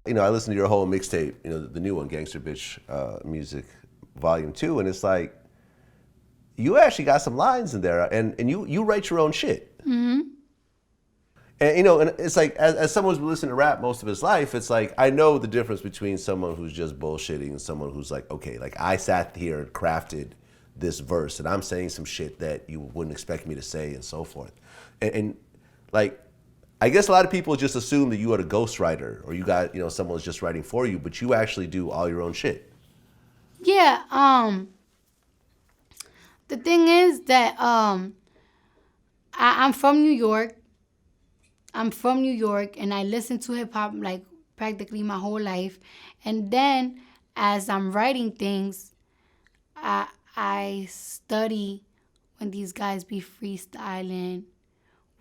I listened to your whole mixtape, the new one, Gangsta Bitch Music Volume 2, and it's like, you actually got some lines in there, and you write your own shit. And it's like, as someone who's been listening to rap most of his life, it's like, I know the difference between someone who's just bullshitting and someone who's like, okay, like I sat here and crafted this verse, and I'm saying some shit that you wouldn't expect me to say, and so forth. And like, I guess a lot of people just assume that you are a ghostwriter, or you got, someone's just writing for you, but you actually do all your own shit. Yeah. The thing is that I'm from New York. I'm from New York, and I listen to hip hop like practically my whole life. And then as I'm writing things, I study when these guys be freestyling,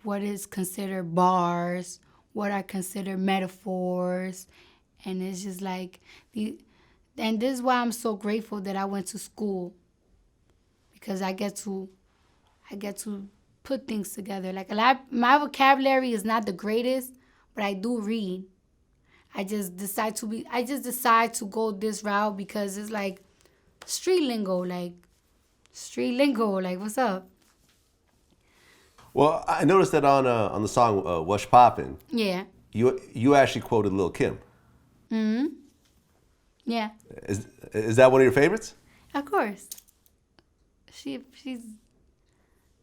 what is considered bars, what are considered metaphors, and it's just like the. And this is why I'm so grateful that I went to school, because I get to put things together. Like a lot, my vocabulary is not the greatest, but I do read. I just decide to go this route because it's like street lingo, like what's up? Well, I noticed that on the song "What's Poppin'," Yeah. you actually quoted Lil Kim. Yeah. Is that one of your favorites? Of course. She's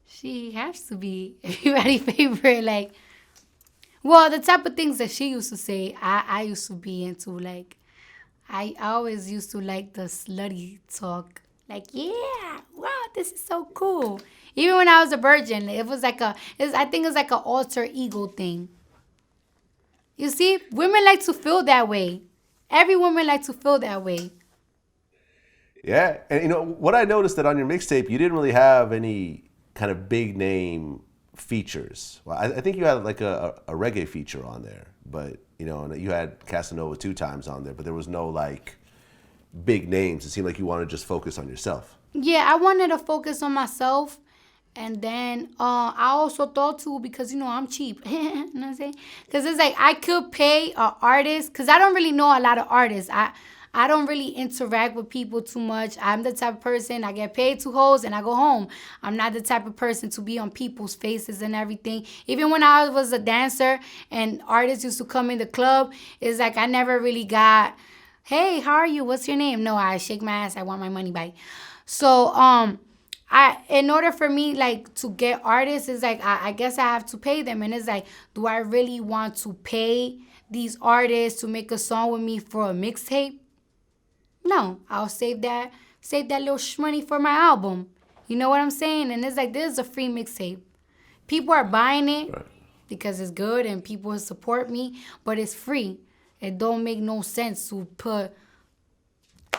she has to be everybody's favorite. Like, well, the type of things that she used to say, I used to be into. Like, I always used to like the slutty talk. Like, yeah, wow, this is so cool. Even when I was a virgin, it was like I think it's like an alter ego thing. You see, women like to feel that way. Every woman like to feel that way. Yeah, and what I noticed that on your mixtape, you didn't really have any kind of big name features. Well, I think you had like a reggae feature on there, but and you had Casanova 2 times on there, but there was no like big names. It seemed like you wanted to just focus on yourself. Yeah, I wanted to focus on myself. And then I also thought too, because I'm cheap. You know what I'm saying? Because it's like I could pay an artist, because I don't really know a lot of artists. I don't really interact with people too much. I'm the type of person, I get paid to hoes and I go home. I'm not the type of person to be on people's faces and everything. Even when I was a dancer and artists used to come in the club, it's like I never really got, hey, how are you? What's your name? No, I shake my ass. I want my money back. So in order for me like to get artists, it's like I guess I have to pay them, and it's like, do I really want to pay these artists to make a song with me for a mixtape? No, I'll save that little money for my album. You know what I'm saying? And it's like, this is a free mixtape. People are buying it Right. because it's good and people support me, but it's free. It don't make no sense to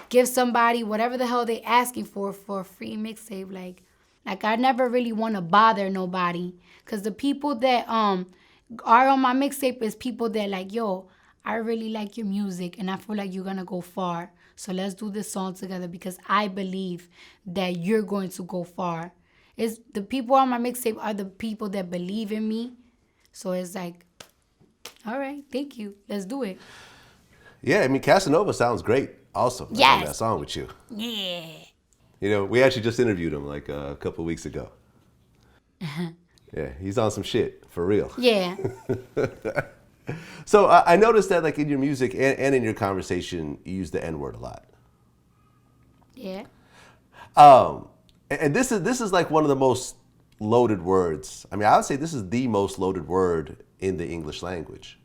give somebody whatever the hell they asking for a free mixtape. Like I never really want to bother nobody, because the people that are on my mixtape is people that like, yo, I really like your music and I feel like you're gonna go far. So let's do this song together because I believe that you're going to go far. It's the people on my mixtape are the people that believe in me. So it's like, all right, thank you. Let's do it. Yeah, I mean Casanova sounds great. Also, like on that Yes. song with you. Yeah. We actually just interviewed him like a couple of weeks ago. Yeah, he's on some shit for real. Yeah. So I noticed that like in your music and in your conversation, you use the N word a lot. Yeah. And this is like one of the most loaded words. I mean, I would say this is the most loaded word in the English language.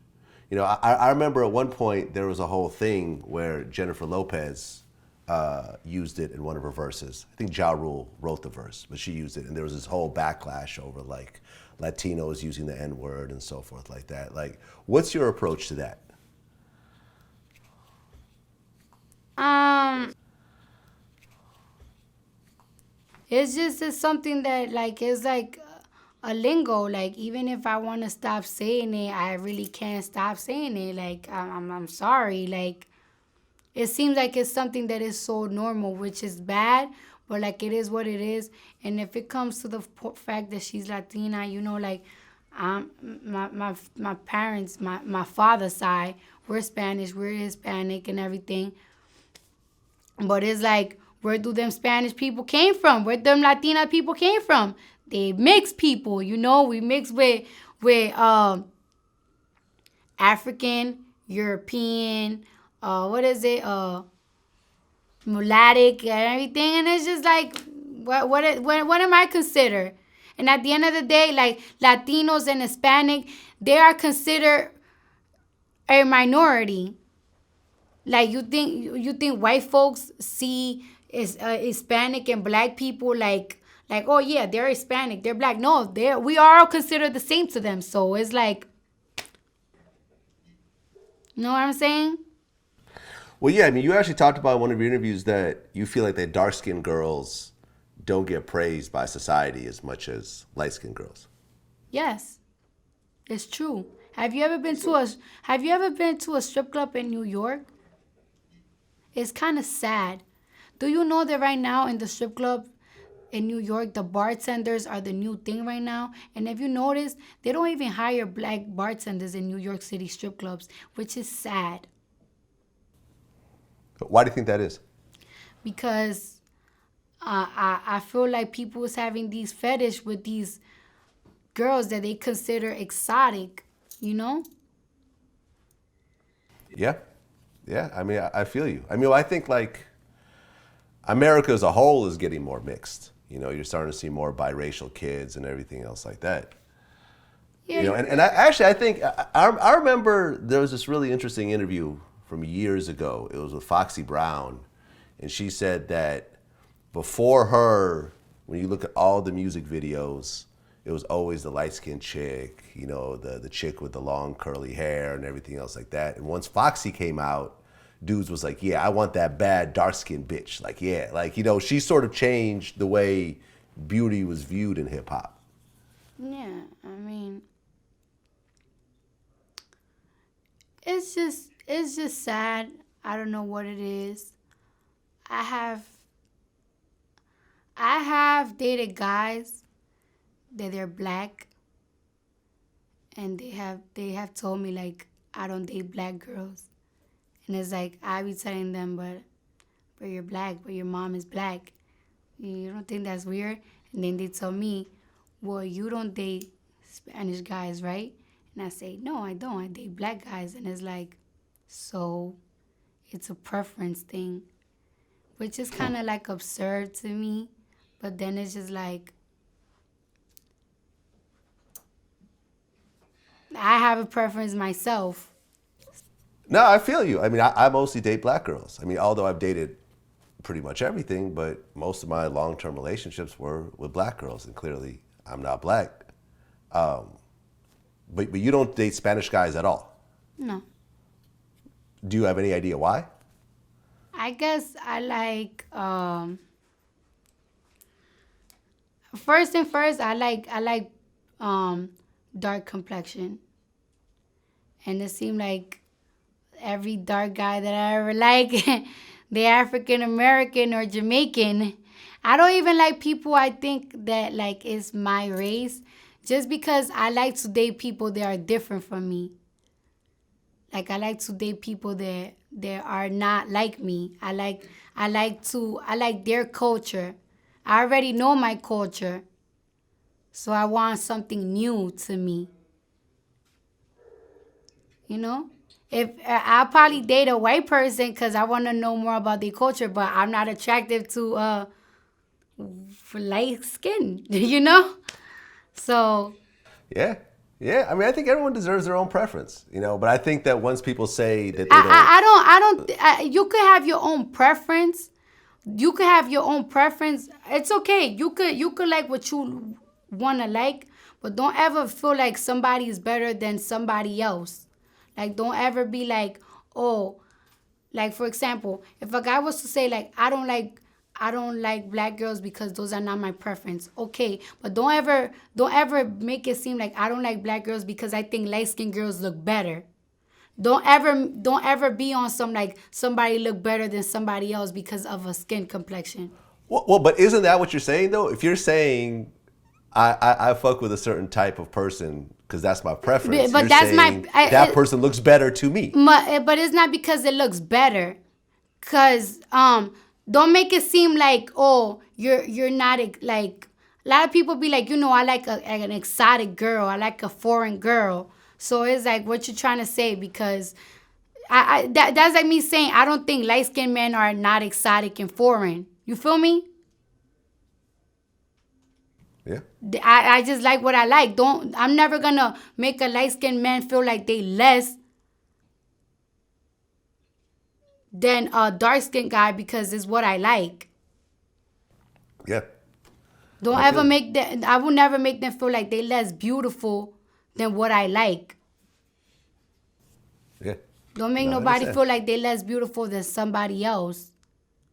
I remember at one point there was a whole thing where Jennifer Lopez used it in one of her verses. I think Ja Rule wrote the verse, but she used it, and there was this whole backlash over like Latinos using the N word and so forth like that. Like, what's your approach to that? Um, it's something that like is like a lingo. Like even if I want to stop saying it, I really can't stop saying it. Like I'm sorry. Like it seems like it's something that is so normal, which is bad, but like it is what it is. And if it comes to the fact that she's Latina, like My parents, my father's side, we're Spanish, we're Hispanic and everything. But it's like, where do them Spanish people came from? Where them Latina people came from? They mixed people, you know. We mix with African, European, what is it? Mulattic and everything, and it's just like, what am I considered? And at the end of the day, like Latinos and Hispanic, they are considered a minority. Like you think white folks see is Hispanic and black people like, oh yeah, they're Hispanic, they're black. No, we are all considered the same to them. So it's like, you know what I'm saying? Well, yeah, I mean, you actually talked about in one of your interviews that you feel like that dark-skinned girls don't get praised by society as much as light-skinned girls. Yes, it's true. Have you ever been to a strip club in New York? It's kind of sad. Do you know that right now in the strip club in New York, the bartenders are the new thing right now? And if you notice, they don't even hire black bartenders in New York City strip clubs, which is sad But why do you think that is? because I feel like people is having these fetish with these girls that they consider exotic, you know? Yeah, yeah. I mean, I feel you. I mean, I think like America as a whole is getting more mixed. You know, you're starting to see more biracial kids and everything else like that. Yeah, You know, and I think I remember there was this really interesting interview from years ago. It was with Foxy Brown, and she said that before her, when you look at all the music videos, it was always the light skinned chick, you know, the chick with the long curly hair and everything else like that. And once Foxy came out, dudes was like, yeah, I want that bad dark skinned bitch. Like, yeah, like, you know, she sort of changed the way beauty was viewed in hip hop. yeah. I mean, it's just sad. I don't know what it is. I have I have dated guys that they're black, and they have told me like, I don't date black girls. And it's like, I be telling them, but you're black, but your mom is black. You don't think that's weird? And then they tell me, well, you don't date Spanish guys, right? And I say, no, I don't. I date black guys. And it's like, so it's a preference thing, which is kind of like absurd to me. But then it's just like, I have a preference myself. No, I feel you. I mean, I mostly date black girls. I mean, although I've dated pretty much everything, but most of my long-term relationships were with black girls, and clearly I'm not black. But you don't date Spanish guys at all. No. Do you have any idea why? I guess I like first and first I like dark complexion. And it seemed like every dark guy that I ever like, they African American or Jamaican. I don't even like people I think that like is my race, just because I like to date people that are different from me. Like I like to date people that are not like me. I like their culture. I already know my culture. So I want something new to me. You know? If I'll probably date a white person because I want to know more about their culture, but I'm not attractive to light skin, you know? So Yeah. Yeah. I mean, I think everyone deserves their own preference, you know, but I think that once people say that they don't. you could have your own preference. You could have your own preference. It's okay. You could like what you want to like, but don't ever feel like somebody is better than somebody else. Like, don't ever be like, oh, like for example, if a guy was to say like, I don't like black girls because those are not my preference. Okay, but don't ever make it seem like I don't like black girls because I think light skinned girls look better. Don't ever be on some like somebody look better than somebody else because of a skin complexion. Well, but isn't that what you're saying though? If you're saying I fuck with a certain type of person because that's my preference. But You're that's saying that person looks better to me. But it's not because it looks better. Cause don't make it seem like, oh, you're not like, a lot of people be like, I like an exotic girl, I like a foreign girl. So it's like, what you trying to say? Because that's like me saying I don't think light skinned men are not exotic and foreign. You feel me? Yeah. I just like what I like. I'm never gonna make a light skinned man feel like they less than a dark skinned guy because it's what I like. Yeah. Don't ever make them. I will never make them feel like they less beautiful than what I like. Yeah. Don't make nobody feel like they less beautiful than somebody else.